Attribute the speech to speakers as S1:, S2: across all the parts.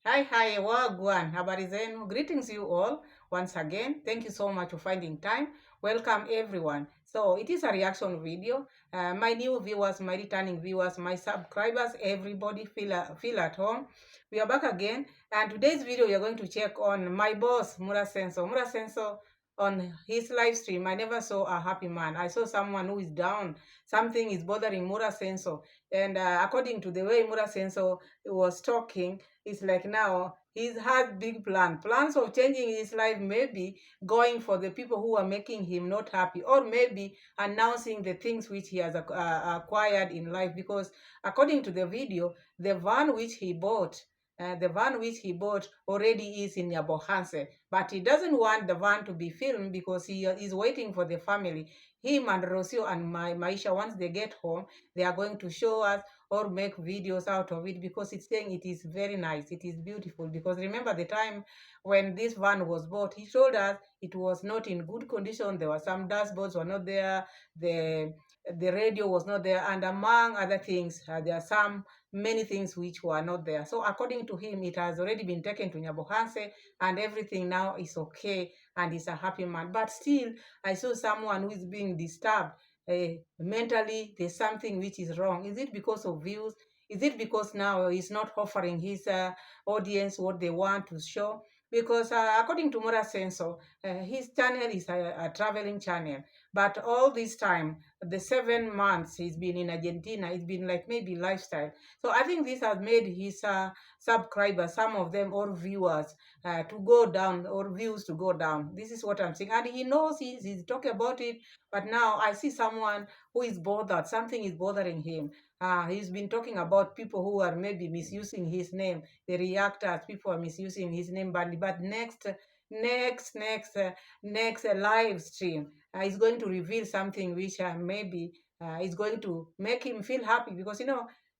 S1: Hi, wagwan. Habari zenu. Greetings you all once again. Thank you so much for finding time. Welcome everyone. So it is a reaction video. My new viewers, my returning viewers, my subscribers, everybody feel at home. We are back again, and today's video we are going to check on my boss Mura Senso. Mura Senso, on his live stream, I never saw a happy man. I saw someone who is down. Something is bothering Mura Senso, and according to the way Mura Senso was talking, it's like now he's had big plans of changing his life, maybe going for the people who are making him not happy, or maybe announcing the things which he has acquired in life. Because according to the video, the van which he bought already is in Yabohanse, but he doesn't want the van to be filmed because he is waiting for the family. Him and Rosio and Maisha, once they get home, they are going to show us or make videos out of it, because it's saying it is very nice, it is beautiful. Because remember the time when this van was bought, he told us it was not in good condition. There were some dashboards were not there, the radio was not there, and among other things, there are some many things which were not there. So according to him, it has already been taken to Nyabohanse, and everything now is okay, and he's a happy man. But still, I saw someone who is being disturbed mentally. There's something which is wrong. Is it because of views? Is it because now he's not offering his audience what they want to show? Because according to Mura Senso, his channel is a traveling channel. But all this time, the 7 months he's been in Argentina, it's been like maybe lifestyle. So I think this has made his subscribers, some of them, or viewers, to go down, or views to go down. This is what I'm saying. And he knows he's talking about it, but now I see someone who is bothered. Something is bothering him. He's been talking about people who are maybe misusing his name, the reactors. People are misusing his name badly. But next live stream, he's going to reveal something which maybe is going to make him feel happy, because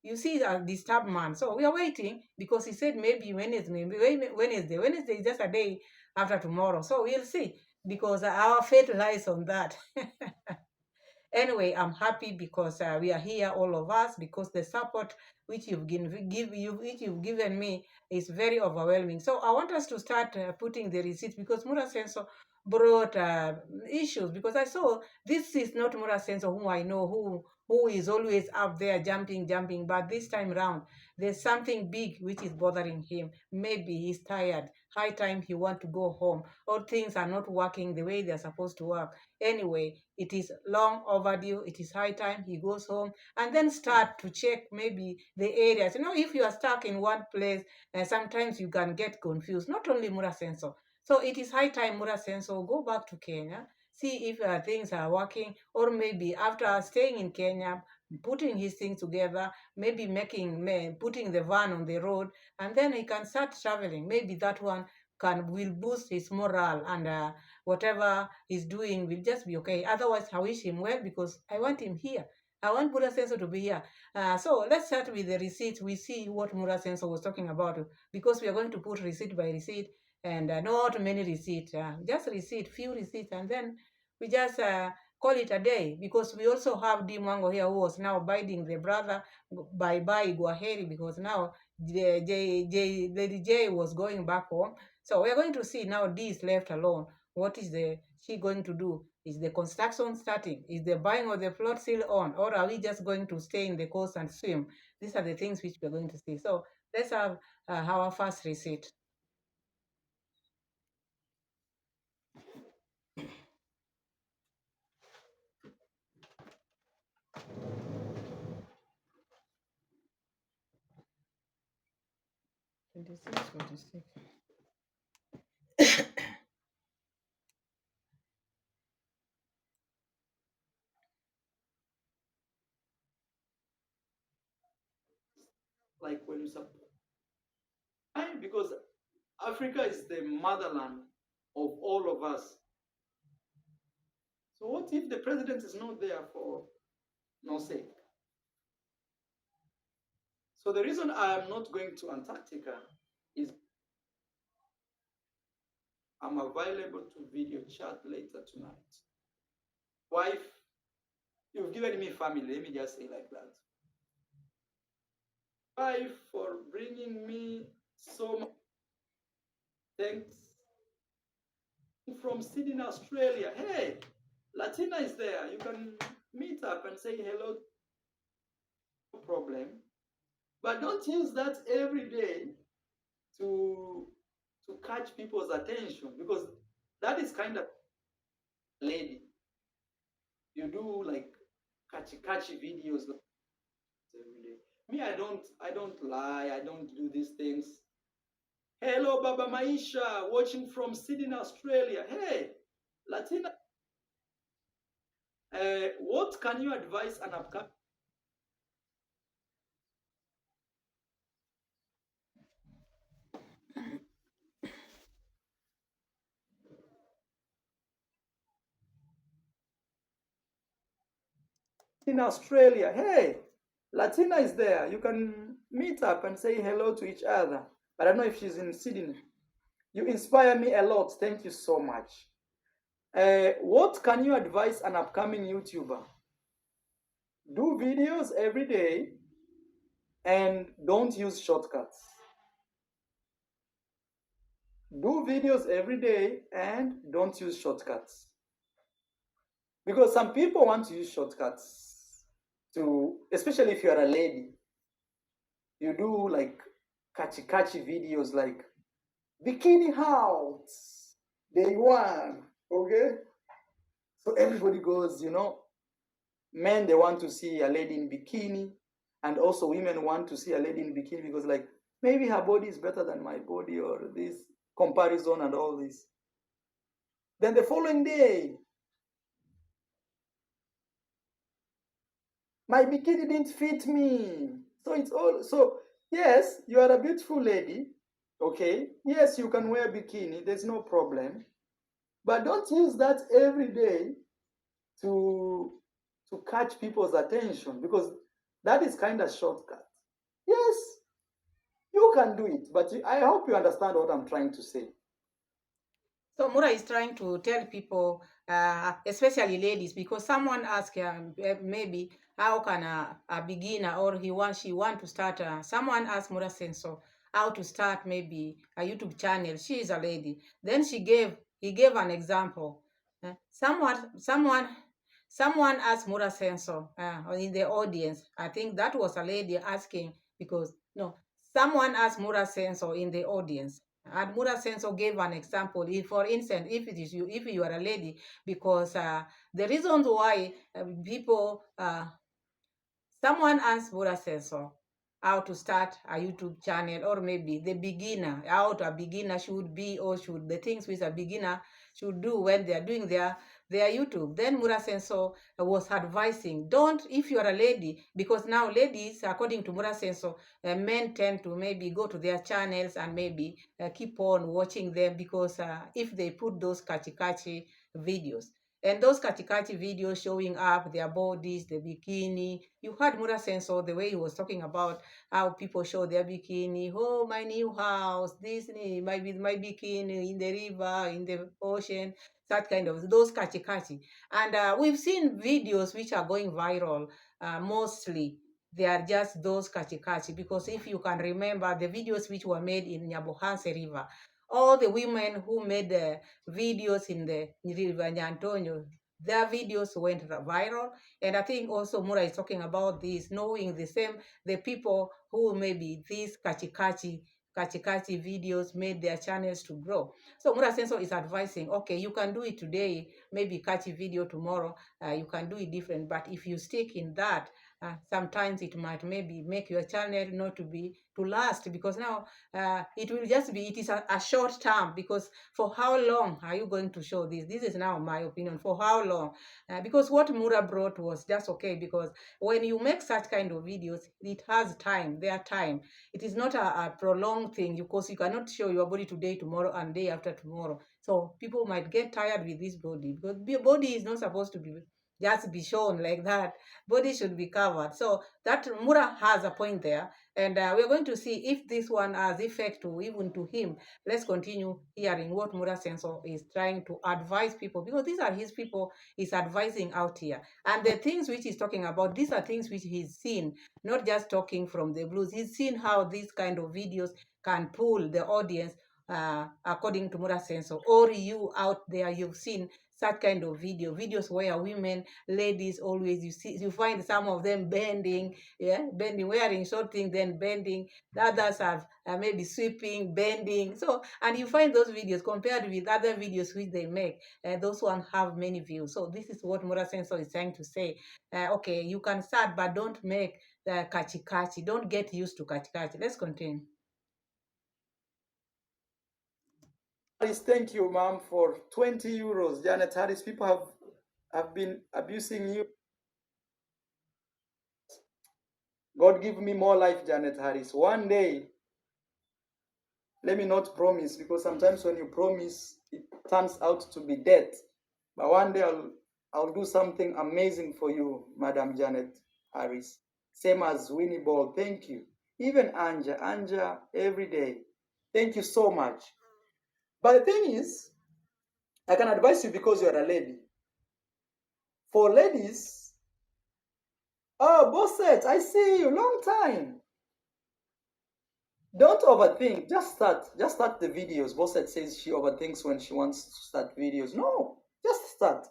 S1: you see a disturbed man. So we are waiting, because he said maybe Wednesday is just a day after tomorrow. So we'll see, because our fate lies on that. Anyway, I'm happy because we are here, all of us, because the support which you've given me is very overwhelming. So I want us to start putting the receipts, because Mura Senso brought issues. Because I saw this is not Mura Senso whom I know, who is always up there jumping, but this time around there's something big which is bothering him. Maybe he's tired. High time he want to go home, or things are not working the way they're supposed to work. Anyway, it is long overdue. It is high time he goes home, and then start to check maybe the areas. If you are stuck in one place, sometimes you can get confused. Not only Mura Senso. So it is high time Mura Senso go back to Kenya, see if things are working, or maybe after staying in Kenya, putting his things together, maybe putting the van on the road, and then he can start traveling. Maybe that one will boost his morale, and whatever he's doing will just be okay. Otherwise, I wish him well, because I want him here. I want Mura Senso to be here. So let's start with the receipt. We see what Mura Senso was talking about, because we are going to put receipt by receipt, and not many receipts, just receipt, few receipts, and then we just call it a day, because we also have D Mwango here, who was now biting the brother by Guaheri, because now Lady J was going back home. So we're going to see now D is left alone. What is she going to do? Is the construction starting? Is the buying of the plot still on? Or are we just going to stay in the coast and swim? These are the things which we're going to see. So let's have our first receipt.
S2: Like when you support, because Africa is the motherland of all of us. So what if the president is not there for no sake? So the reason I am not going to Antarctica is I'm available to video chat later tonight. Wife, you've given me family, let me just say like that. Wife, for bringing me so much from Sydney, Australia. Hey, Latina is there. You can meet up and say hello, no problem. But don't use that every day to catch people's attention, because that is kind of lady. You do like catchy videos every day. Me, I don't lie. I don't do these things. Hello, Baba Maisha, watching from Sydney, Australia. Hey, Latina, what can you advise an upcoming in Australia? Hey, Latina is there. You can meet up and say hello to each other. I don't know if she's in Sydney. You inspire me a lot. Thank you so much. What can you advise an upcoming YouTuber? Do videos every day and don't use shortcuts. Do videos every day and don't use shortcuts. Because some people want to use shortcuts to, especially if you are a lady, you do like catchy videos like bikini house, day one, okay? So everybody goes, men, they want to see a lady in bikini, and also women want to see a lady in bikini because like maybe her body is better than my body, or this comparison and all this. Then the following day, my bikini didn't fit me. So it's all, so yes, you are a beautiful lady, okay? Yes, you can wear bikini, there's no problem. But don't use that every day to catch people's attention, because that is kind of shortcut. Yes, you can do it, but I hope you understand what I'm trying to say.
S1: So Mura is trying to tell people, especially ladies, because someone asked maybe how can a beginner, or she want to start. Someone asked Mura Senso how to start maybe a YouTube channel. She is a lady. Then he gave an example. Someone asked Mura Senso in the audience. I think that was a lady asking, because no, someone asked Mura Senso in the audience. And Mura Senso gave an example. If, for instance, if you are a lady, because the reasons why people, someone asked Mura Senso how to start a YouTube channel, or maybe the beginner, how a beginner should be, or should the things which a beginner should do when they are doing their YouTube. Then Mura Senso was advising, don't, if you are a lady, because now ladies, according to Mura Senso, men tend to maybe go to their channels and maybe keep on watching them, because if they put those catchy videos, and those catchy videos showing up their bodies, the bikini. You heard Mura Senso, the way he was talking about how people show their bikini. Oh, my new house, Disney, my bikini in the river, in the ocean, that kind of, those catchy. And we've seen videos which are going viral, mostly. They are just those catchy, because if you can remember the videos which were made in Nyabohanse River, all the women who made the videos in the River Nyantonyo, their videos went viral. And I think also Mura is talking about this, knowing the people who maybe these kachi videos made their channels to grow. So Mura Senso is advising, okay, you can do it today, maybe catchy video tomorrow, you can do it different. But if you stick in that, sometimes it might maybe make your channel not to last, because now it will just be, it is a short term, because for how long are you going to show this? This is now my opinion. For how long? Because what Mura brought was just okay, because when you make such kind of videos, it has time, their time. It is not a prolonged thing, because you cannot show your body today, tomorrow, and day after tomorrow. So people might get tired with this body, because the body is not supposed to be just be shown like that. Body should be covered. So that Mura has a point there, and we're going to see if this one has effect to even to him. Let's continue hearing what Mura Senso is trying to advise people, because these are his people he's advising out here. And the things which he's talking about, these are things which he's seen, not just talking from the blues. He's seen how these kind of videos can pull the audience, according to Mura Senso, or you out there, you've seen such kind of videos where women, ladies, always you find some of them bending, bending, wearing short things, then bending. The others have maybe sweeping, bending. So, and you find those videos compared with other videos which they make, those ones have many views. So this is what Mura Senso is trying to say. Okay, you can start, but don't make the kachi. Don't get used to kachi. Let's continue.
S2: Harris, thank you, ma'am, for 20 euros. Janet Harris, people have been abusing you. God give me more life, Janet Harris. One day, let me not promise, because sometimes when you promise, it turns out to be death. But one day I'll do something amazing for you, Madam Janet Harris. Same as Winnie Ball. Thank you. Even Anja, every day. Thank you so much. But the thing is, I can advise you because you're a lady. For ladies, Bosset, I see you, long time. Don't overthink. Just start. Just start the videos. Bosset says she overthinks when she wants to start videos. No, just start.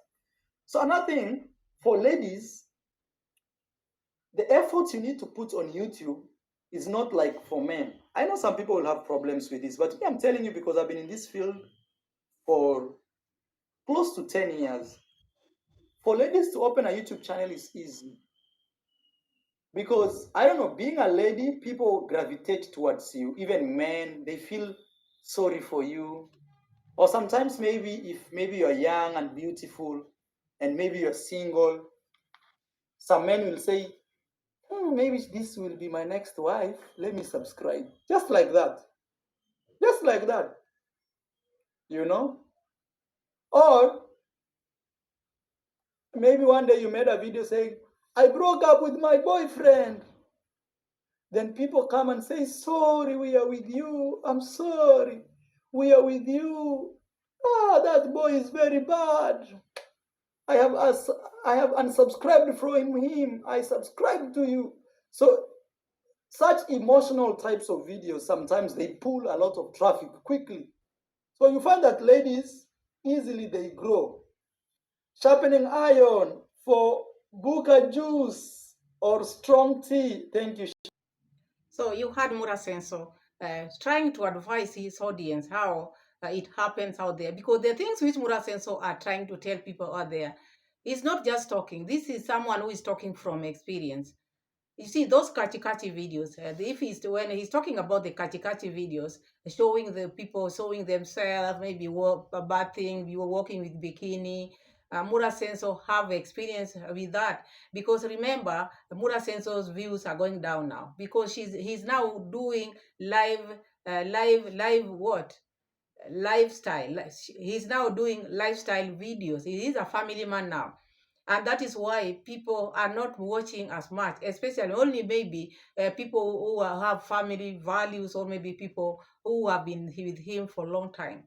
S2: So another thing, for ladies, the effort you need to put on YouTube is not like for men. I know some people will have problems with this, but I'm telling you because I've been in this field for close to 10 years. For ladies to open a YouTube channel is easy. Because, I don't know, being a lady, people gravitate towards you. Even men, they feel sorry for you. Or sometimes maybe you're young and beautiful and maybe you're single, some men will say, maybe this will be my next wife. Let me subscribe. Just like that. Just like that. You know? Or maybe one day you made a video saying, I broke up with my boyfriend. Then people come and say, sorry, we are with you. I'm sorry. We are with you. That boy is very bad. I have unsubscribed from him. I subscribed to you. So such emotional types of videos, sometimes they pull a lot of traffic quickly. So you find that ladies, easily they grow. Sharpening iron for buka juice or strong tea. Thank you.
S1: So you had Mura Senso trying to advise his audience how it happens out there, because the things which Mura Senso are trying to tell people out there is not just talking. This is someone who is talking from experience. You see those kachikachi videos, if he's when he's talking about the kachikachi videos, showing the people showing themselves, maybe bathing, you were walking with bikini. Mura Senso have experience with that, because remember, Mura Senso's views are going down now because he's now doing live what lifestyle. He's now doing lifestyle videos. He is a family man now, and that is why people are not watching as much, especially only maybe people who have family values, or maybe people who have been with him for a long time.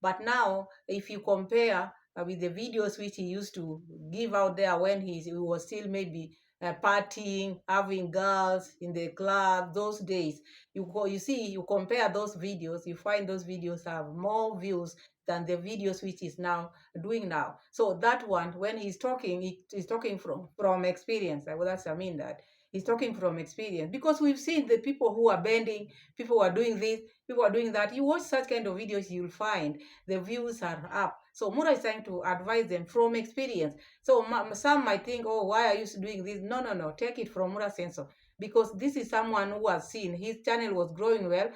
S1: But now, if you compare with the videos which he used to give out there when he was still maybe partying, having girls in the club, those days, you see, you compare those videos, you find those videos have more views than the videos which is now doing now. So that one, when he's talking, he's talking from experience. That's I mean that he's talking from experience, because we've seen the people who are bending, people who are doing this, people are doing that. You watch such kind of videos, you'll find the views are up. So Mura is trying to advise them from experience. So some might think, oh, why are you doing this? No. Take it from Mura Senso, because this is someone who has seen his channel was growing well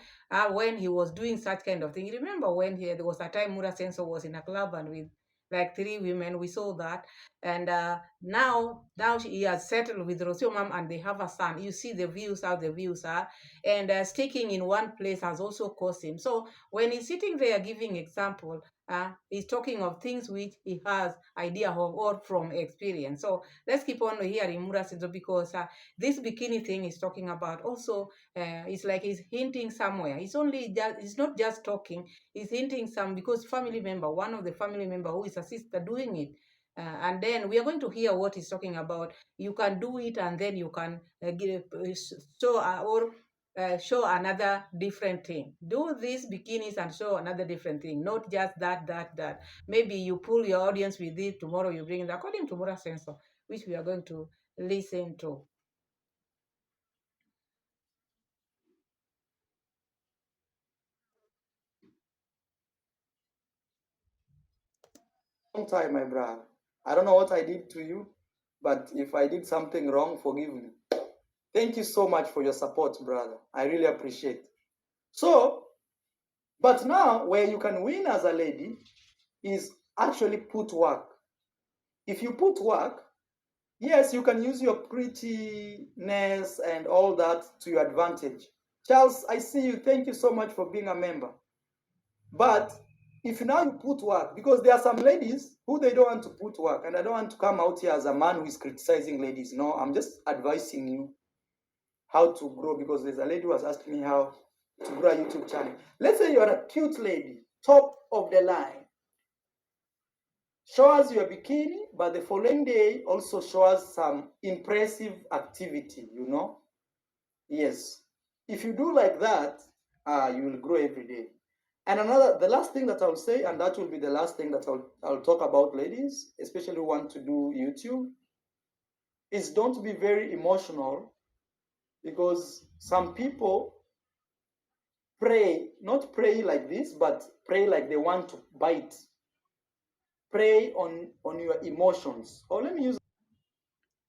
S1: when he was doing such kind of thing. Remember when there was a time Mura Senso was in a club and with like 3 women, we saw that. And now he has settled with Rosio mom and they have a son. You see the views, how the views are. And sticking in one place has also cost him. So when he's sitting there giving example, he's talking of things which he has idea of or from experience. So let's keep on hearing Mura Senso, because this bikini thing he's talking about also, it's like he's hinting somewhere. It's not just talking, he's hinting some, because one of the family member who is a sister doing it. And then we are going to hear what he's talking about. You can do it, and then you can give so or show another different thing. Do these bikinis and show another different thing, not just that. Maybe you pull your audience with it, tomorrow you bring it, according to Murao Sensor, which we are going to listen to.
S2: Long time, my brother. I don't know what I did to you, but if I did something wrong, forgive me. Thank you so much for your support, brother. I really appreciate. So, but now where you can win as a lady is actually put work. If you put work, yes, you can use your prettiness and all that to your advantage. Charles, I see you. Thank you so much for being a member. But if now you put work, because there are some ladies who they don't want to put work, and I don't want to come out here as a man who is criticizing ladies. No, I'm just advising you how to grow, because there's a lady who was asking me how to grow a YouTube channel. Let's say you're a cute lady, top of the line. Show us your bikini, but the following day also show us some impressive activity, you know? Yes. If you do like that, you will grow every day. And the last thing that I'll say, and that will be the last thing that I'll talk about, ladies, especially who want to do YouTube, is don't be very emotional, because some people pray, not pray like this, but pray like they want to bite. Prey on your emotions. Or let me use.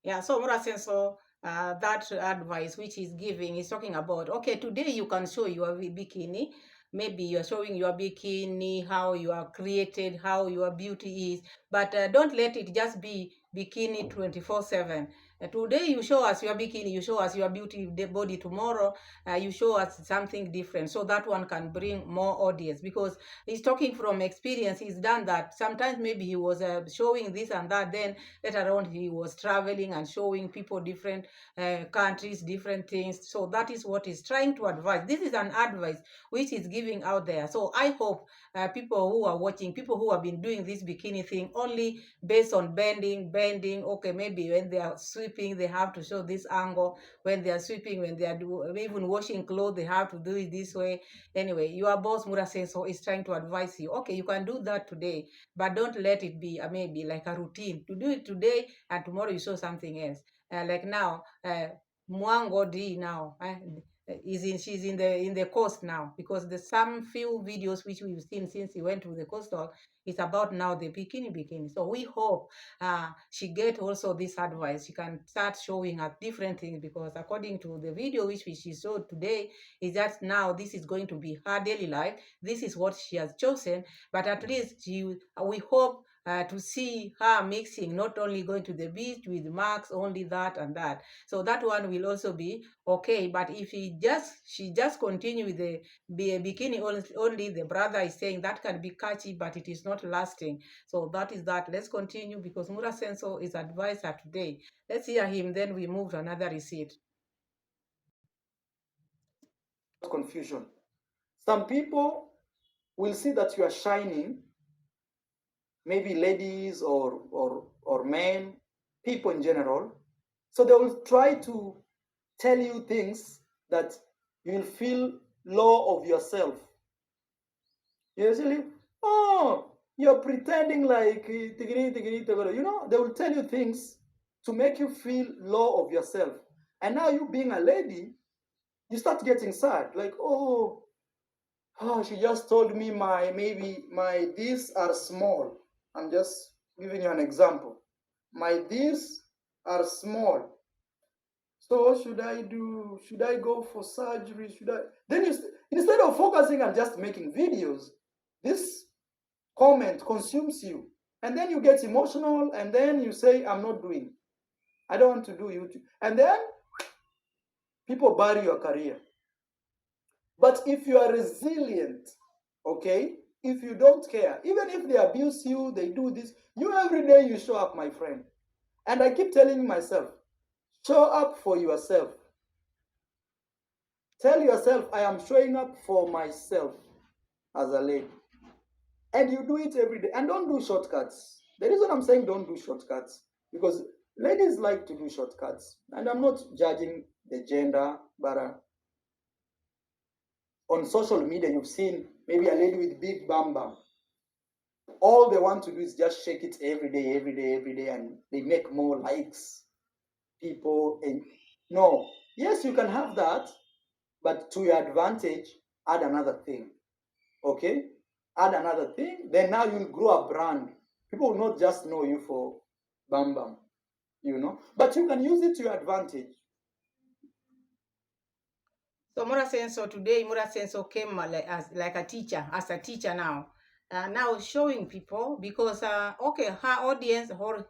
S1: Yeah, so Murao Sensor, that advice which he's giving is talking about, okay, today you can show your bikini. Maybe you're showing your bikini, how you are created, how your beauty is, but don't let it just be bikini 24/7. Today you show us your bikini, you show us your beauty body. Tomorrow you show us something different, so that one can bring more audience, because he's talking from experience. He's done that. Sometimes maybe he was showing this and that, then later on he was traveling and showing people different countries, different things. So that is what he's trying to advise. This is an advice which is giving out there. So I hope people who are watching, people who have been doing this bikini thing only based on bending. Okay, maybe when they are sweeping, they have to show this angle. When they are sweeping, when they are even washing clothes, they have to do it this way. Anyway, your boss Murao Sensor is trying to advise you. Okay, you can do that today, but don't let it be maybe like a routine to do it today and tomorrow you show something else. Like now, Mwango D now. She's in the coast now, because the some few videos which we've seen since he went to the coastal is about now the bikini. So we hope she get also this advice. She can start showing us different things, because according to the video which she showed today, is that now this is going to be her daily life. This is what she has chosen, but at least we hope to see her mixing, not only going to the beach with marks, only that and that. So that one will also be okay. But if she just continue with the bikini only, the brother is saying that can be catchy, but it is not lasting. So that is that. Let's continue, because Murao Sensor is advisor today. Let's hear him, then we move to another receipt.
S2: Confusion. Some people will see that you are shining, maybe ladies or men, people in general. So they will try to tell you things that you will feel low of yourself. Usually, oh, you're pretending like you know, they will tell you things to make you feel low of yourself. And now you being a lady, you start getting sad, like, oh, she just told me maybe my these are small. I'm just giving you an example. My these are small. So what should I do? Should I go for surgery? Should I? Then instead of focusing on just making videos, this comment consumes you, and then you get emotional, and then you say, "I'm not doing. I don't want to do YouTube," and then people bury your career. But if you are resilient, okay, if you don't care, even if they abuse you, they do this, you every day you show up, my friend. And I keep telling myself, show up for yourself. Tell yourself, I am showing up for myself as a lady. And you do it every day. And don't do shortcuts. The reason I'm saying don't do shortcuts, because ladies like to do shortcuts. And I'm not judging the gender, but on social media, you've seen maybe a lady with big bam bam. All they want to do is just shake it every day, every day, every day, and they make more likes. People, and no, yes, you can have that, but to your advantage, add another thing. Okay, add another thing. Then now you'll grow a brand. People will not just know you for bam bam, but you can use it to your advantage.
S1: So Mura today, Mura came like a teacher, as a teacher now. Now showing people because okay, her audience or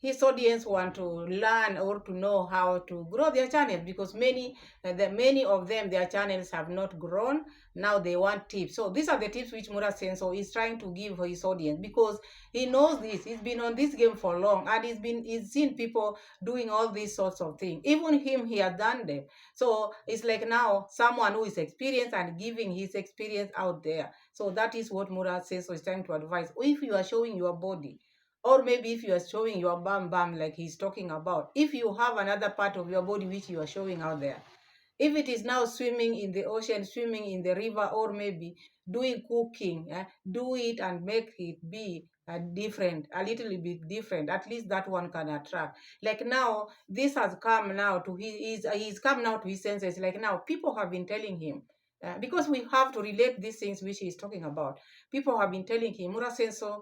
S1: his audience want to learn or to know how to grow their channel because many of them their channels have not grown. Now they want tips. So these are the tips which Mura is trying to give his audience because he knows this. He's been on this game for long and he's seen people doing all these sorts of things. Even him, he has done them. So it's like now someone who is experienced and giving his experience out there. So that is what Murad says. So it's trying to advise. If you are showing your body, or maybe if you are showing your bam bam like he's talking about, if you have another part of your body which you are showing out there, if it is now swimming in the ocean, swimming in the river, or maybe doing cooking, do it and make it be different, a little bit different. At least that one can attract. Like now, this has come now to he's come now to his senses. Like now, people have been telling him. Because we have to relate these things which he's talking about. People have been telling him, Mura Senso,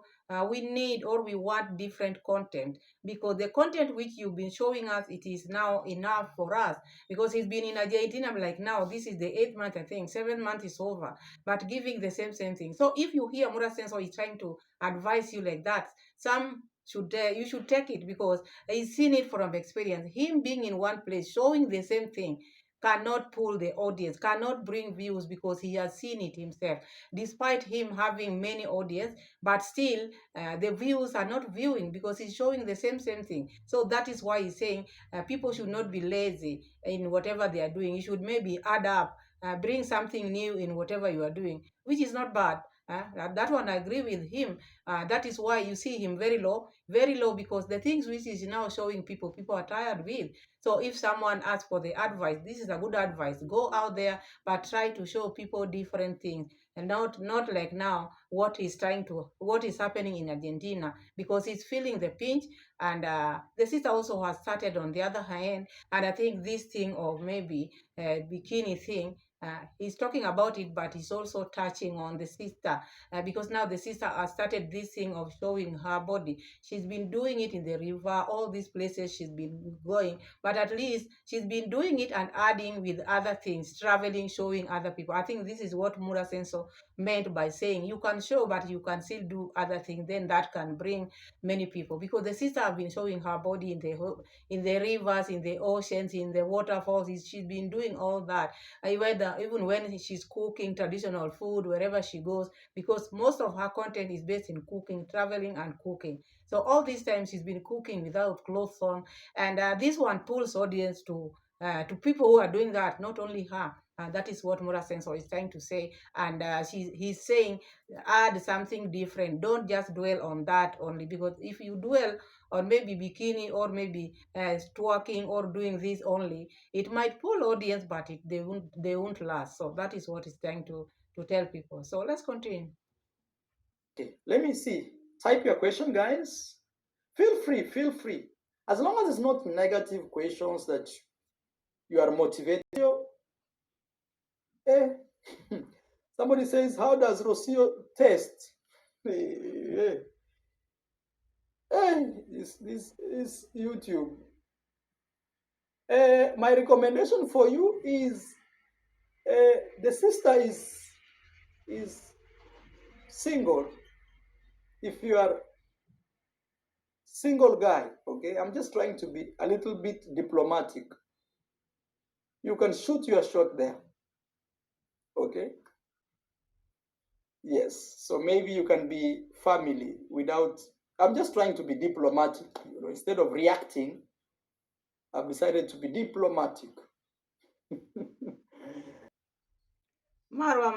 S1: we need or we want different content because the content which you've been showing us, it is now enough for us because he's been in Argentina like now this is the 8th month, I think 7th month is over, but giving the same thing. So if you hear Mura Senso is trying to advise you like that, some should you should take it because he's seen it from experience. Him being in one place showing the same thing cannot pull the audience, cannot bring views because he has seen it himself. Despite him having many audience, but still the views are not viewing because he's showing the same thing. So that is why he's saying people should not be lazy in whatever they are doing. You should maybe add up, bring something new in whatever you are doing, which is not bad. That one I agree with him. That is why you see him very low because the things which is now showing people are tired with. So if someone asks for the advice, this is a good advice. Go out there, but try to show people different things and not like now what is happening in Argentina because he's feeling the pinch and the sister also has started on the other hand. And I think this thing of maybe bikini thing, he's talking about it, but he's also touching on the sister because now the sister has started this thing of showing her body. She's been doing it in the river, all these places she's been going, but at least she's been doing it and adding with other things, traveling, showing other people. I think this is what Mura Senso meant by saying you can show, but you can still do other things. Then that can bring many people because the sister have been showing her body in the rivers, in the oceans, in the waterfalls. She's been doing all that. Even when she's cooking traditional food wherever she goes, because most of her content is based in cooking, traveling, and cooking. So all these times she's been cooking without clothes on, and this one pulls audience to people who are doing that, not only her. That is what Mura Sensor is trying to say, and he's saying add something different. Don't just dwell on that only because if you dwell on maybe bikini or maybe twerking or doing this only, it might pull audience, but they won't last. So that is what he's trying to tell people. So let's continue.
S2: Okay, let me see. Type your question, guys. Feel free, feel free. As long as it's not negative questions that you are motivated. Eh. Somebody says, how does Rocio taste? This is YouTube. My recommendation for you is the sister is single. If you are single guy, okay, I'm just trying to be a little bit diplomatic. You can shoot your shot there, okay? Yes, so maybe you can be family without. I'm just trying to be diplomatic, instead of reacting. I've decided to be diplomatic.
S1: Marwa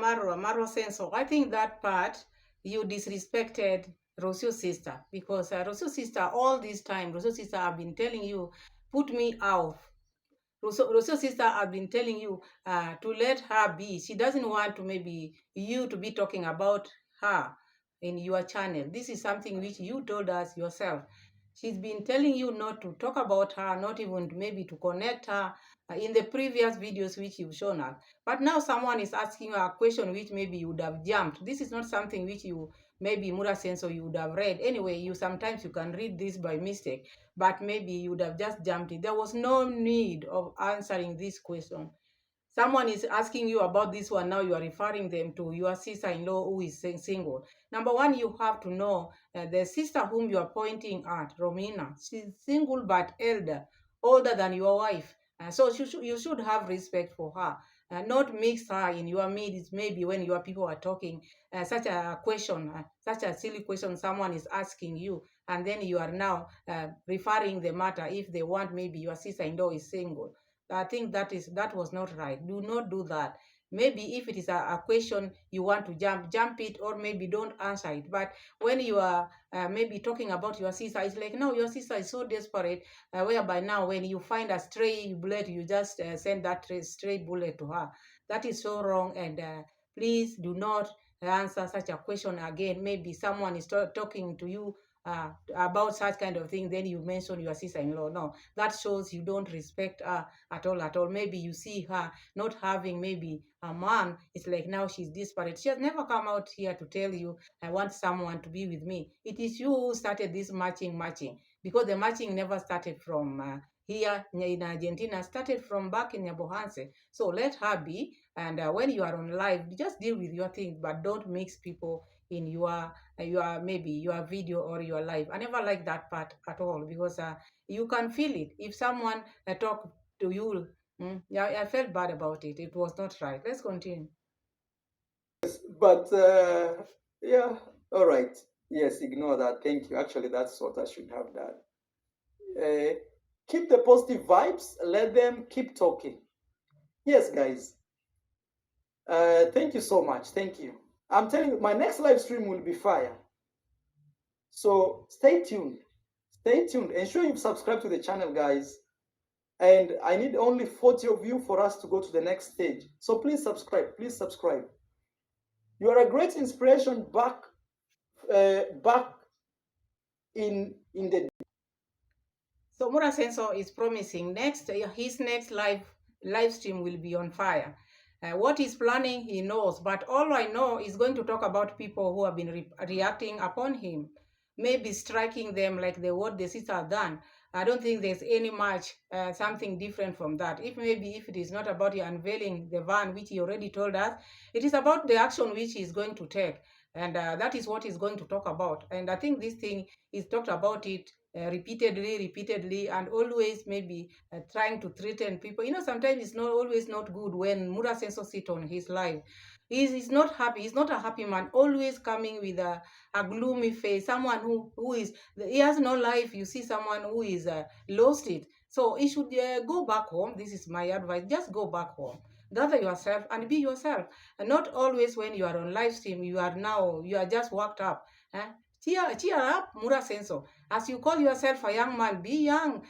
S1: Senso. I think that part you disrespected Rosio's sister because Rosio's sister all this time, Rosio's sister have been telling you, put me out, Rousseau's sister has been telling you to let her be. She doesn't want to maybe you to be talking about her in your channel. This is something which you told us yourself. She's been telling you not to talk about her, not even maybe to connect her in the previous videos which you've shown us. But now someone is asking you a question which maybe you would have jumped. This is not something which you maybe Mura Senso you would have read. Anyway, you sometimes you can read this by mistake, but maybe you would have just jumped it. There was no need of answering this question. Someone is asking you about this one, now you are referring them to your sister-in-law who is single. Number one, you have to know the sister whom you are pointing at, Romina, she's single but older than your wife. So you should have respect for her. Not mix her in your midst, maybe when your people are talking, such a question, such a silly question someone is asking you, and then you are now referring the matter if they want maybe your sister-in-law is single. I think that was not right. Do not do that. Maybe if it is a question you want to jump it, or maybe don't answer it. But when you are maybe talking about your sister, it's like, no, your sister is so desperate, whereby now when you find a stray bullet, you just send that stray bullet to her. That is so wrong, and please do not answer such a question again. Maybe someone is talking to you about such kind of thing, then you mention your sister-in-law. No, that shows you don't respect her at all. Maybe you see her not having maybe a man. It's like now she's desperate. She has never come out here to tell you, I want someone to be with me. It is you who started this matching, because the matching never started from here in Argentina, started from back in Yabohanse. So let her be, and when you are on live, just deal with your things, but don't mix people in your maybe your video or your live. I never like that part at all, because you can feel it if someone talk to you. Yeah, I felt bad about it. It was not right. Let's continue.
S2: But yeah, all right. Yes, ignore that. Thank you. Actually, that's what I should have done. Uh, Keep the positive vibes. Let them keep talking. Yes, guys. Thank you so much. Thank you. I'm telling you, my next live stream will be fire. So stay tuned. Stay tuned. Ensure you subscribe to the channel, guys. And I need only 40 of you for us to go to the next stage. So please subscribe. Please subscribe. You are a great inspiration back in the.
S1: So Mura Sensor is promising his next live stream will be on fire. What he's planning, he knows, but all I know is going to talk about people who have been reacting upon him, maybe striking them like what the sister has done. I don't think there's any much something different from that. If it is not about unveiling the van, which he already told us, it is about the action which he's going to take, and that is what he's going to talk about. And I think this thing is talked about it repeatedly, and always maybe trying to threaten people. Sometimes it's not always not good when Mura Senso sit on his life. He's not happy. He's not a happy man. Always coming with a gloomy face. Someone he has no life. You see someone who is lost it. So he should go back home. This is my advice. Just go back home. Gather yourself and be yourself. And not always when you are on live stream, you are just worked up. Eh? Cheer up, Mura Senso. As you call yourself a young man, be young.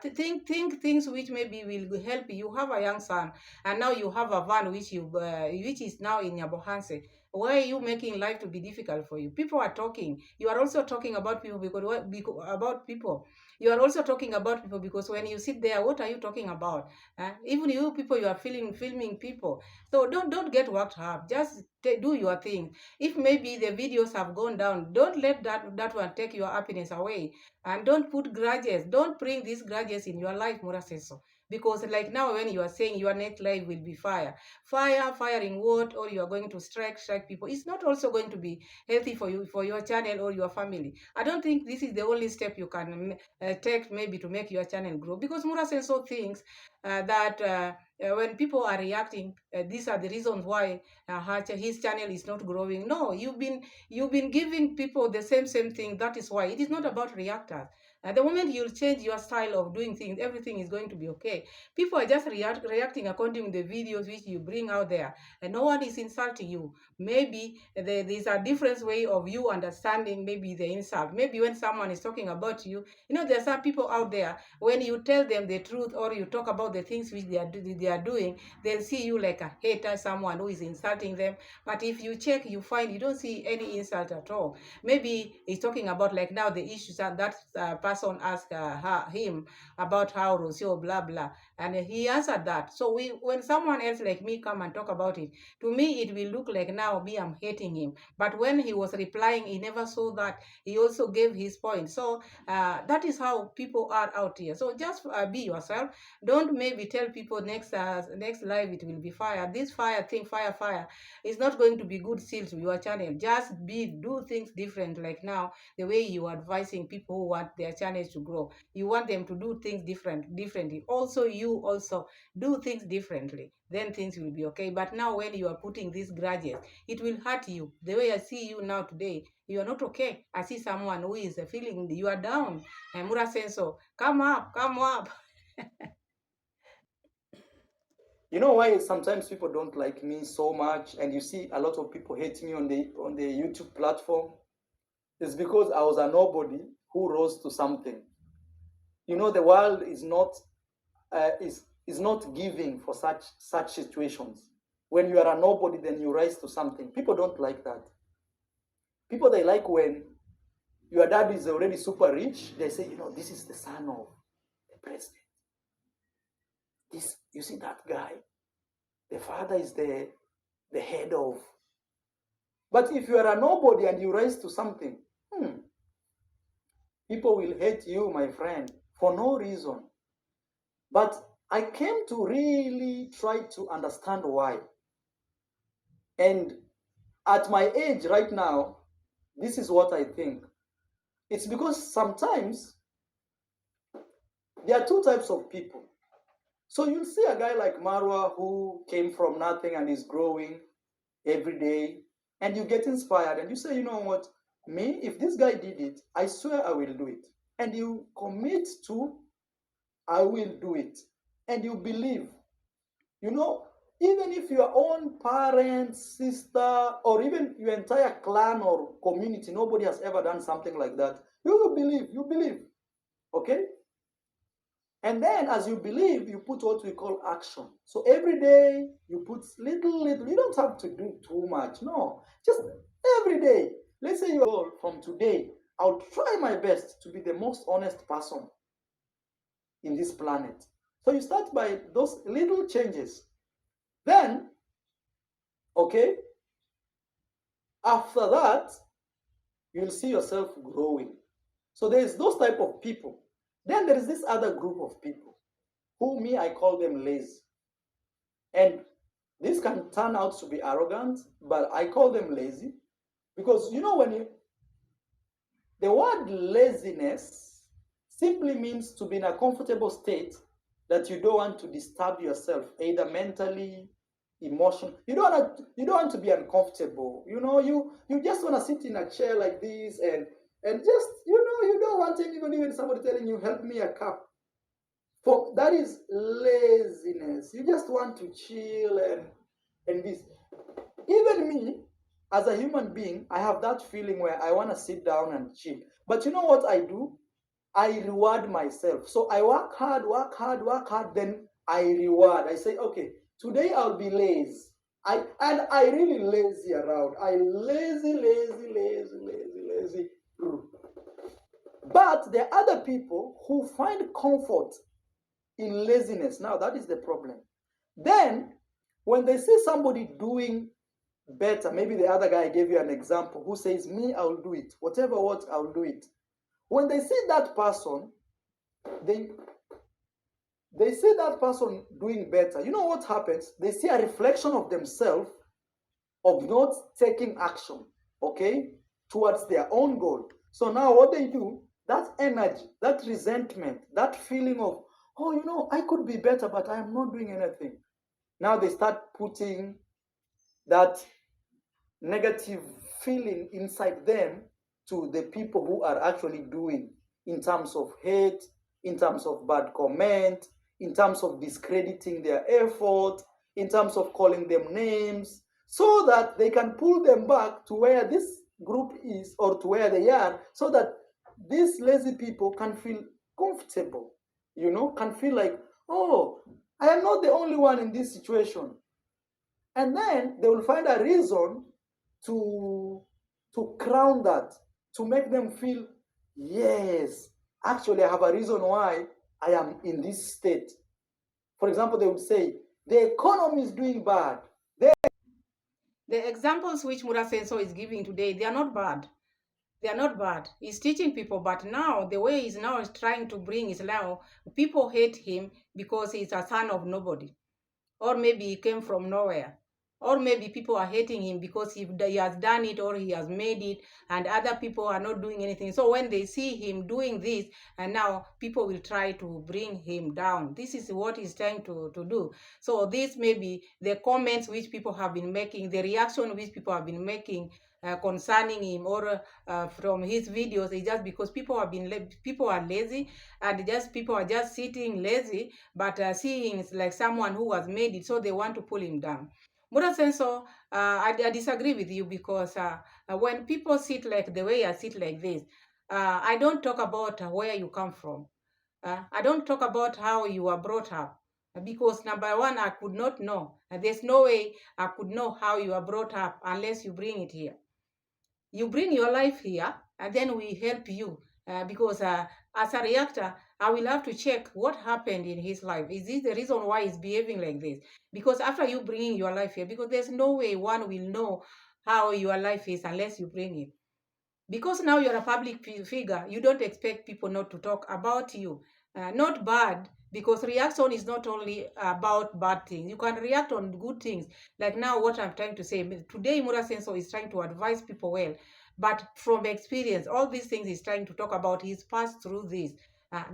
S1: Think things which maybe will help you. You have a young son, and now you have a van which is now in Yabohanse. Why are you making life to be difficult for you? People are talking. You are also talking about people because about people. You are also talking about people because when you sit there, what are you talking about? Even you people, you are filming people. So don't get worked up. Just do your thing. If maybe the videos have gone down, don't let that one take your happiness away. And don't put grudges. Don't bring these grudges in your life, Muraseso. Because like now when you are saying your next life will be firing what, or you are going to strike people, it's not also going to be healthy for you, for your channel or your family. I don't think this is the only step you can take maybe to make your channel grow, because Muraseso thinks that when people are reacting, these are the reasons why his channel is not growing. No, you've been giving people the same thing. That is why it is not about reactors. The moment you'll change your style of doing things, everything is going to be okay. People are just reacting according to the videos which you bring out there, and no one is insulting you. Maybe there's a different way of you understanding maybe the insult. Maybe when someone is talking about you, there are some people out there, when you tell them the truth or you talk about the things which they are doing, they'll see you like a hater, someone who is insulting them. But if you check, you find you don't see any insult at all. Maybe he's talking about, like now, the issues that person asked him about how Rocio blah blah, and he answered that. So when someone else like me come and talk about it, to me it will look like now me I'm hating him. But when he was replying, he never saw that. He also gave his point. So that is how people are out here. So just be yourself. Don't maybe tell people next live it will be fire. This fire thing, fire is not going to be good still to your channel. Just do things different. Like now, the way you are advising people who want their channels to grow, you want them to do things differently. Also, you also do things differently. Then things will be okay. But now, when you are putting these grudges, it will hurt you. The way I see you now today, you are not okay. I see someone who is feeling you are down. And Mura says so. Come up, come up.
S2: You know why sometimes people don't like me so much, and you see a lot of people hating me on the YouTube platform? It's because I was a nobody who rose to something. The world is not giving for such situations. When you are a nobody, then you rise to something. People don't like that. People, they like when your dad is already super rich. They say, this is the son of the president. You see that guy? The father is the head of. But if you are a nobody and you rise to something, people will hate you, my friend, for no reason. But I came to really try to understand why. And at my age right now, this is what I think. It's because sometimes there are two types of people. So you'll see a guy like Marwa who came from nothing and is growing every day, and you get inspired and you say, you know what, me, if this guy did it, I swear I will do it. And you commit to, I will do it. And you believe. Even if your own parents, sister, or even your entire clan or community, nobody has ever done something like that, you will believe. You believe. Okay? And then as you believe, you put what we call action. So every day you put little. You don't have to do too much. No. Just every day. Let's say your goal from today, I'll try my best to be the most honest person in this planet. So you start by those little changes. Then, okay, after that, you'll see yourself growing. So there's those type of people. Then there is this other group of people who I call them lazy. And this can turn out to be arrogant, but I call them lazy because the word laziness simply means to be in a comfortable state that you don't want to disturb yourself, either mentally, emotionally. You don't want to be uncomfortable. You just want to sit in a chair like this and just you don't want even somebody telling you, help me a cup. That is laziness. You just want to chill and this. Even me, as a human being, I have that feeling where I want to sit down and chill. But you know what I do? I reward myself. So I work hard, then I reward. I say, okay, today I'll be lazy. I really lazy around. I lazy. But there are other people who find comfort in laziness. Now that is the problem. Then when they see somebody doing better, maybe the other guy gave you an example who says, me, I'll do it. Whatever what, I'll do it. When they see that person, they see that person doing better. You know what happens? They see a reflection of themselves of not taking action, okay, towards their own goal. So now what they do, that energy, that resentment, that feeling of, oh, I could be better, but I am not doing anything. Now they start putting that negative feeling inside them to the people who are actually doing. in terms of hate, in terms of bad comment, in terms of discrediting their effort, in terms of calling them names, so that they can pull them back to where this group is or to where they are, so that these lazy people can feel comfortable, can feel like, oh, I am not the only one in this situation. And then they will find a reason to crown that, to make them feel, yes, actually I have a reason why I am in this state. For example, they would say, the economy is doing bad.
S1: The examples which Mura Senso is giving today, they are not bad. They are not bad. He's teaching people, but now the way he's now trying to bring is now people hate him because he's a son of nobody. Or maybe he came from nowhere. Or maybe people are hating him because he has done it or he has made it and other people are not doing anything. So when they see him doing this, and now people will try to bring him down. This is what he's trying to do. So this may be the comments which people have been making, the reaction which people have been making concerning him or from his videos is just because people are lazy, and just people are just sitting lazy, but seeing like someone who has made it, so they want to pull him down. Mura Senso, I disagree with you because when people sit like the way I sit like this, I don't talk about where you come from. I don't talk about how you were brought up because number one, I could not know. There's no way I could know how you are brought up unless you bring it here. You bring your life here and then we help you because as a reactor, I will have to check what happened in his life. Is this the reason why he's behaving like this? Because after you bringing your life here, because there's no way one will know how your life is unless you bring it. Because now you're a public figure, you don't expect people not to talk about you. Not bad, because reaction is not only about bad things. You can react on good things. Like now what I'm trying to say, today Mura Senso is trying to advise people well, but from experience, all these things he's trying to talk about, he's passed through this.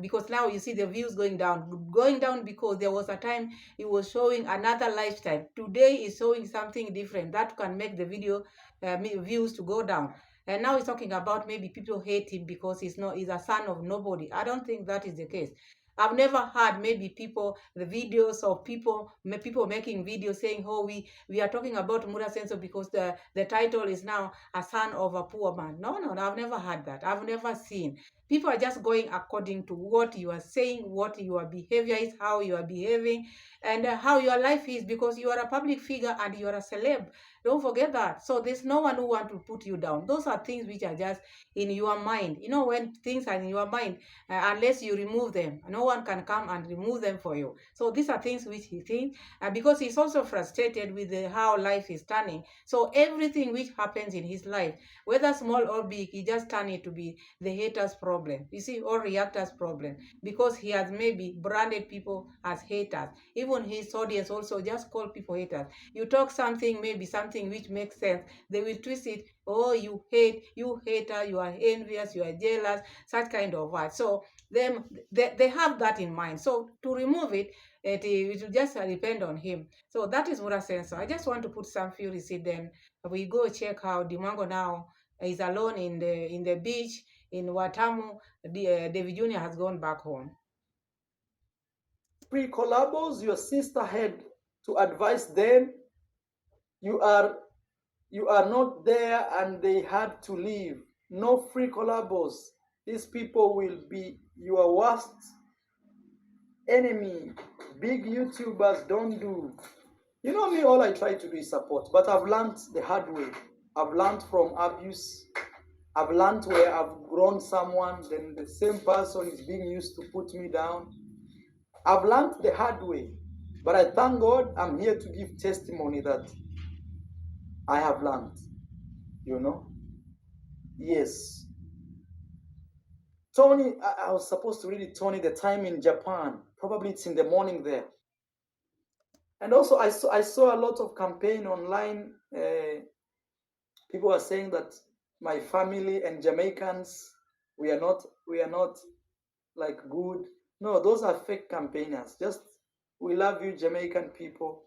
S1: Because now you see the views going down because there was a time he was showing another lifestyle. Today is showing something different that can make the video views to go down. And now he's talking about maybe people hate him because he's a son of nobody. I don't think that is the case. I've never heard maybe the videos of people making videos saying, oh, we are talking about Mura Senso because the title is now a son of a poor man. No, I've never heard that. I've never seen. People are just going according to what you are saying, what your behavior is, how you are behaving, and how your life is, because you are a public figure and you are a celeb. Don't forget that. So there's no one who wants to put you down. Those are things which are just in your mind. When things are in your mind, unless you remove them, no one can come and remove them for you. So these are things which he thinks, because he's also frustrated with how life is turning. So everything which happens in his life, whether small or big, he just turns it to be the haters' problem. You see, or reactors' problem, because he has maybe branded people as haters. Even his audience also just call people haters. You talk something, maybe something which makes sense, they will twist it. Oh, you hater, you are envious, you are jealous, such kind of words. So they have that in mind. So to remove it, it will just depend on him. So that is what I say. So I just want to put some few receipt. Then we go check how Dimango now is alone in the beach in Watamu. David Jr. has gone back home.
S2: Free collabos, your sister had to advise them. You are not there and they had to leave. No free collabos. These people will be your worst enemy. Big YouTubers don't do. Me, all I try to do is support, but I've learned the hard way. I've learned from abuse. I've learned where I've grown someone, then the same person is being used to put me down. I've learned the hard way, but I thank God I'm here to give testimony that I have learned. Yes. Tony, I was supposed to read it, Tony, the time in Japan. Probably it's in the morning there. And also, I saw a lot of campaign online. People are saying that my family and Jamaicans, we are not like good. No, those are fake campaigners. Just, we love you, Jamaican people.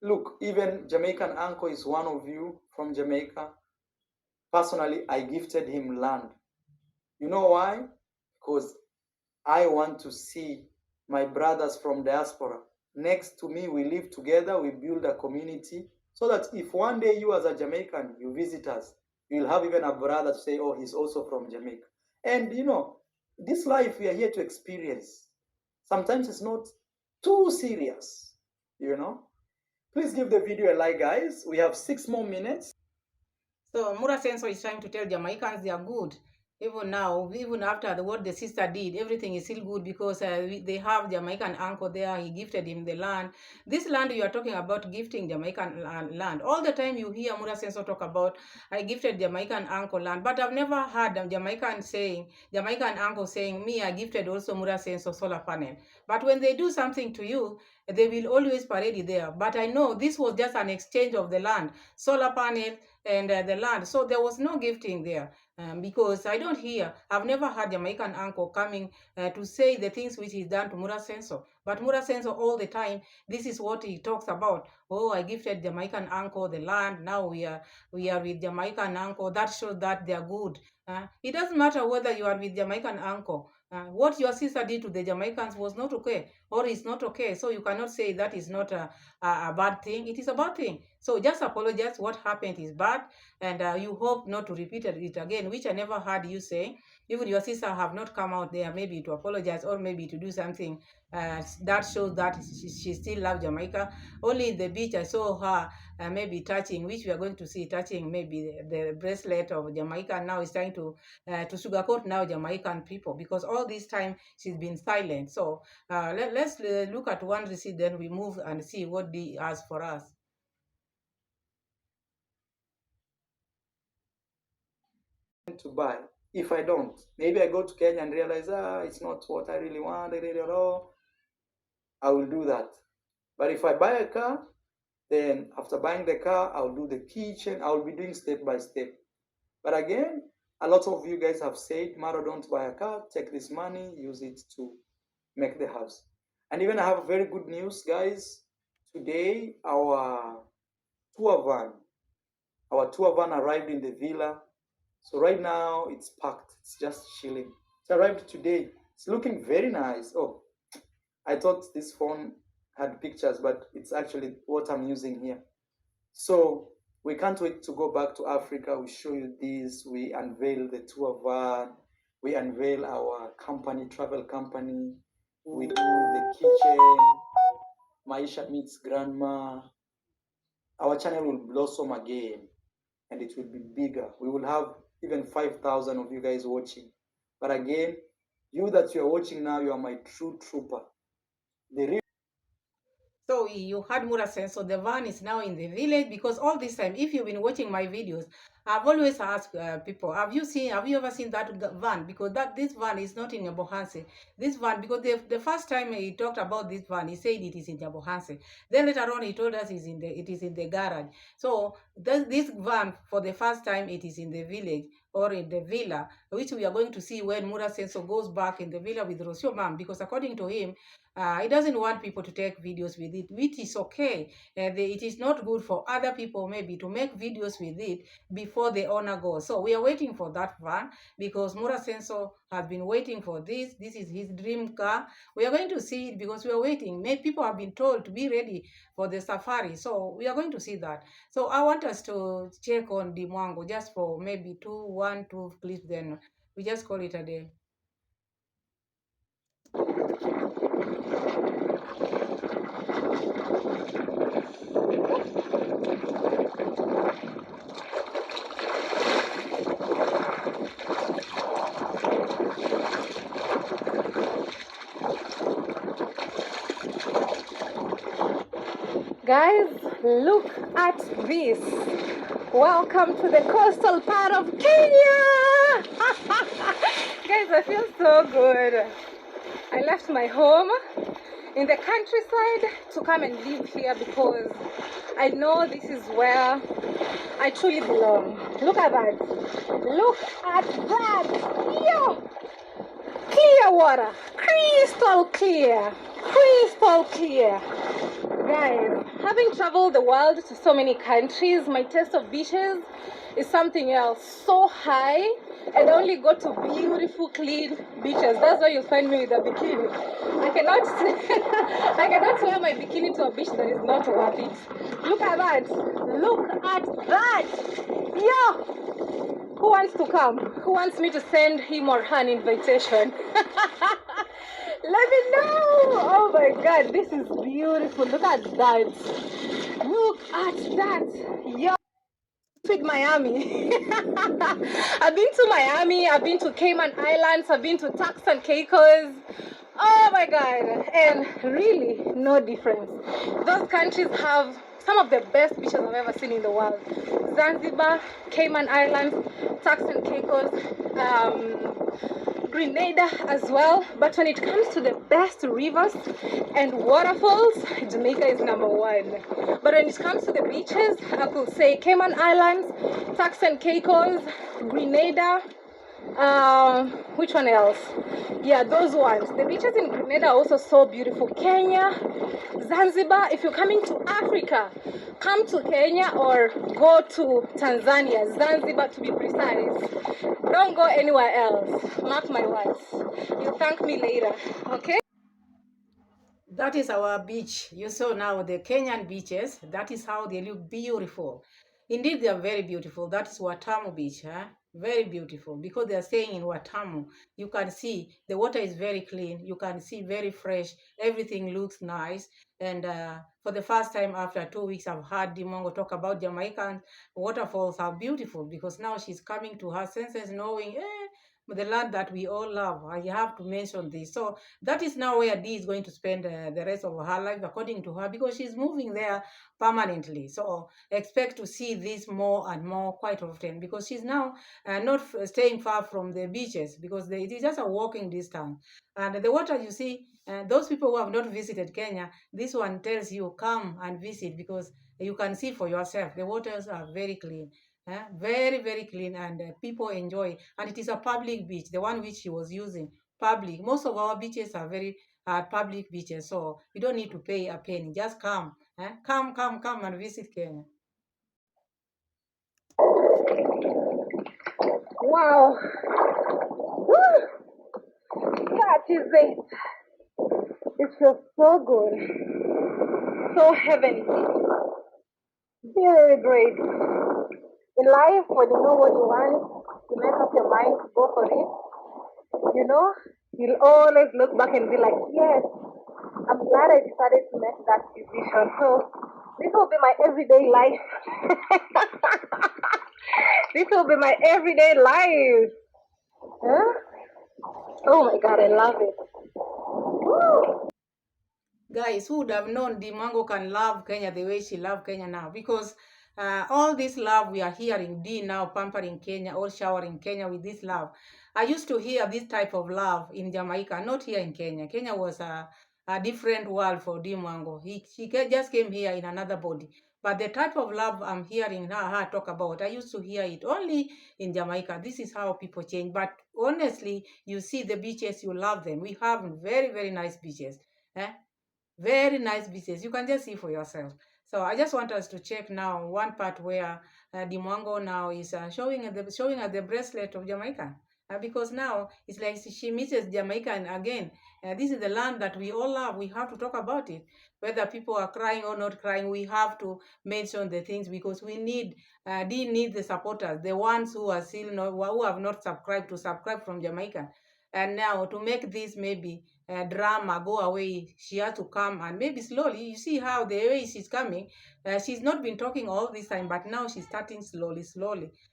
S2: Look, even Jamaican uncle is one of you from Jamaica. Personally, I gifted him land. You know why? Because I want to see my brothers from diaspora next to me. We live together, we build a community, so that if one day you as a Jamaican, you visit us, you'll have even a brother to say, oh, he's also from Jamaica. And this life we are here to experience, sometimes it's not too serious, Please give the video a like, guys. We have 6 more minutes.
S1: So Mura Senso is trying to tell Jamaicans they are good. Even now, even after what the sister did, everything is still good because they have Jamaican uncle there. He gifted him the land. This land you are talking about gifting Jamaican land. All the time you hear Mura Senso talk about, I gifted Jamaican uncle land. But I've never heard Jamaican uncle saying, me, I gifted also Mura Senso solar panel. But when they do something to you, they will always parade it there. But I know this was just an exchange of the land, solar panel and the land. So there was no gifting there. Because I've never had Jamaican uncle coming to say the things which he's done to Mura Senso. But Mura Senso all the time, this is what he talks about. Oh, I gifted Jamaican uncle the land. Now we are with Jamaican uncle. That shows that they are good. It doesn't matter whether you are with Jamaican uncle. What your sister did to the Jamaicans was not okay, or is not okay. So you cannot say that is not a bad thing. It is a bad thing. So just apologize. What happened is bad, and you hope not to repeat it again, which I never heard you say. Even your sister have not come out there maybe to apologize or maybe to do something that shows that she still loves Jamaica. Only in the beach I saw her maybe touching, which we are going to see, touching maybe the bracelet of Jamaica. Now is trying to sugarcoat now Jamaican people, because all this time she's been silent. So let's look at one receipt, then we move and see what they ask for us.
S2: To buy. If I don't, maybe I go to Kenya and realize, it's not what I really want, I will do that. But if I buy a car, then after buying the car, I'll do the kitchen. I'll be doing step by step. But again, a lot of you guys have said, Maro, don't buy a car, take this money, use it to make the house. And even I have very good news, guys. Today, our tour van arrived in the villa. So right now it's packed, it's just chilling. It arrived today. It's looking very nice. Oh, I thought this phone had pictures, but it's actually what I'm using here. So we can't wait to go back to Africa. We show you this. We unveil the tour van. We unveil our company, travel company. We do the kitchen. Maisha meets grandma. Our channel will blossom again, and it will be bigger. We will have even 5,000 of you guys watching. But again, you that you are watching now, you are my true trooper.
S1: So you had Mura Senso, the van is now in the village, because all this time, if you've been watching my videos, I've always asked people, have you ever seen that van? Because this van is not in Yabohanse. This van, because the first time he talked about this van, he said it is in Yabohanse. Then later on, he told us it is in the garage. So this van, for the first time, it is in the village or in the villa, which we are going to see when Mura Senso goes back in the villa with Rosio Mam, because according to him, he doesn't want people to take videos with it, which is okay. It is not good for other people maybe to make videos with it before the owner goes. So we are waiting for that van, because Mura Senso has been waiting for this. This is his dream car. We are going to see it because we are waiting. Many people have been told to be ready for the safari. So we are going to see that. So I want us to check on the Mwango just for maybe 2 clips, then we just call it a day.
S3: Guys, look at this. Welcome to the coastal part of Kenya. Guys, I feel so good. I left my home in the countryside to come and live here because I know this is where I truly belong. Look at that. Look at that. Yo! Clear water. Crystal clear. Crystal clear. Guys, having traveled the world to so many countries, my taste of beaches is something else. So high, and only go to beautiful, clean beaches. That's why you'll find me with a bikini. I cannot, I cannot wear my bikini to a beach that is not worth it. Look at that! Look at that! Yo! Who wants to come? Who wants me to send him or her an invitation? Let me know! Oh my god, this is beautiful. Look at that. Look at that. Yo, sweet Miami. I've been to Miami, I've been to Cayman Islands, I've been to Turks and Caicos. Oh my god, and really no difference. Those countries have some of the best beaches I've ever seen in the world. Zanzibar, Cayman Islands, Turks and Caicos, Grenada as well. But when it comes to the best rivers and waterfalls, Jamaica is number one. But when it comes to the beaches, I could say Cayman Islands, Turks and Caicos, Grenada, which one else? Yeah, those ones. The beaches in Grenada are also so beautiful. Kenya, Zanzibar. If you're coming to Africa, come to Kenya or go to Tanzania, Zanzibar to be precise. Don't go anywhere else. Mark my words. You'll thank me later. Okay?
S1: That is our beach. You saw now the Kenyan beaches. That is how they look beautiful. Indeed, they are very beautiful. That is Watamu Beach. Huh? Very beautiful because they are staying in Watamu. You can see the water is very clean. You can see very fresh. Everything looks nice. And for the first time after 2 weeks, I've heard Dimongo talk about Jamaican waterfalls are beautiful because now she's coming to her senses knowing the land that we all love. I have to mention this. So that is now where Dee is going to spend the rest of her life, according to her, because she's moving there permanently. So expect to see this more and more quite often because she's now not staying far from the beaches because it is just a walking distance. And the water, you see, those people who have not visited Kenya, this one tells you come and visit because you can see for yourself. The waters are very clean. Very, very clean, and people enjoy. And it is a public beach, the one which she was using. Public. Most of our beaches are very public beaches, so you don't need to pay a penny. Just come, come and visit Kenya.
S3: Wow. Woo. That is it. It feels so good. So heavenly. Very great. In life, when you know what you want, you make up your mind to go for it, you'll always look back and be like, yes, I'm glad I decided to make that decision. So this will be my everyday life. This will be my everyday life. Huh? Oh my god, I love it. Woo!
S1: Guys, who would have known Dimango can love Kenya the way she loves Kenya now? Because all this love we are hearing, Dee now pampering Kenya or showering Kenya with this love. I used to hear this type of love in Jamaica, not here in Kenya. Kenya was a different world for Dimango. She just came here in another body. But the type of love I'm hearing her talk about, I used to hear it only in Jamaica. This is how people change. But honestly, you see the beaches, you love them. We have very, very nice beaches. Eh? Very nice beaches. You can just see for yourself. So I just want us to check now one part where Dimwango now is showing at the bracelet of Jamaica. Because now it's like she misses Jamaica and again. This is the land that we all love. We have to talk about it. Whether people are crying or not crying, we have to mention the things because we need the supporters, the ones who are still not, who have not subscribed to subscribe from Jamaica. And now to make this maybe drama go away, she has to come and maybe slowly. You see how the way she's coming. She's not been talking all this time, but now she's starting slowly.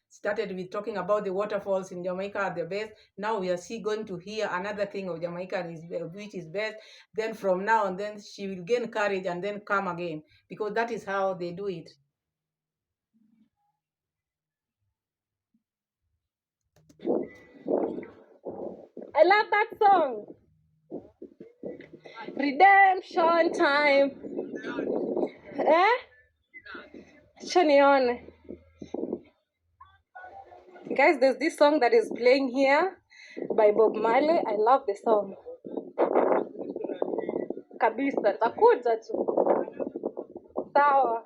S1: Started with talking about the waterfalls in Jamaica are the best. Now we are going to hear another thing of Jamaica which is best. Then from now and then she will gain courage and then come again because that is how they do it.
S3: I love that song. Redemption time. Eh? Chanione. Guys, there's this song that is playing here by Bob Marley. I love the song. Kabisa, takuja tu. Sawa.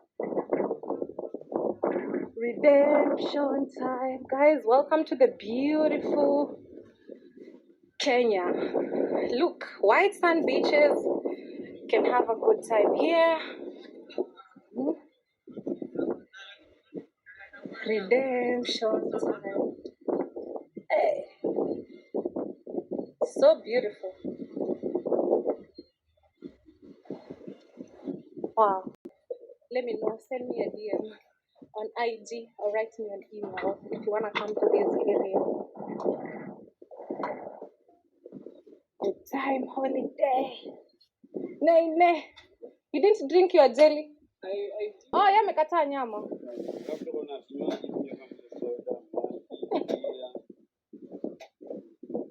S3: Redemption time. Guys, welcome to the beautiful Kenya. Look, white sand beaches. Can have a good time here. Redemption time. Hey, so beautiful. Wow. Let me know. Send me a DM on IG or write me an email if you wanna come to this area. Good time holiday. Nene. You didn't drink your jelly? Oh, yeah, amekataa nyama.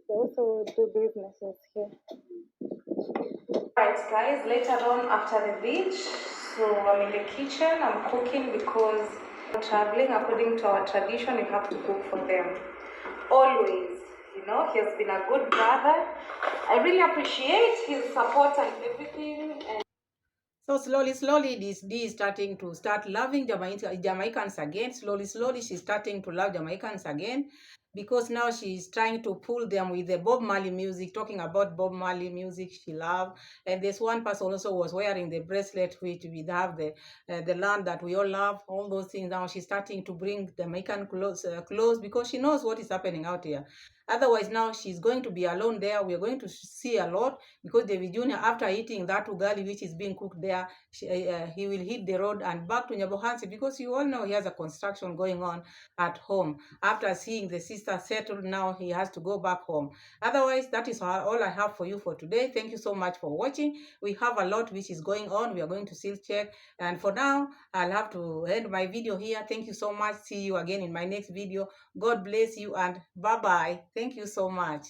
S3: They also do businesses here. Alright guys, later on after the beach, so I'm in the kitchen, I'm cooking because traveling according to our tradition, you have to cook for them. Always, you know, he has been a good brother. I really appreciate his support and everything. And
S1: So slowly, this D is starting to loving Jamaicans again. Slowly, she's starting to love Jamaicans again, because now she's trying to pull them with the Bob Marley music, talking about Bob Marley music she loved. And this one person also was wearing the bracelet, which we have the land that we all love, all those things. Now she's starting to bring Jamaican clothes because she knows what is happening out here. Otherwise, now she's going to be alone there. We're going to see a lot, because David Jr., after eating that ugali which is being cooked there, he will hit the road and back to Nyabohansi, because you all know he has a construction going on at home. After seeing the sister settled, now he has to go back home. Otherwise, that is all I have for you for today. Thank you so much for watching. We have a lot which is going on. We are going to still check. And for now, I'll have to end my video here. Thank you so much. See you again in my next video. God bless you and bye-bye. Thank you so much.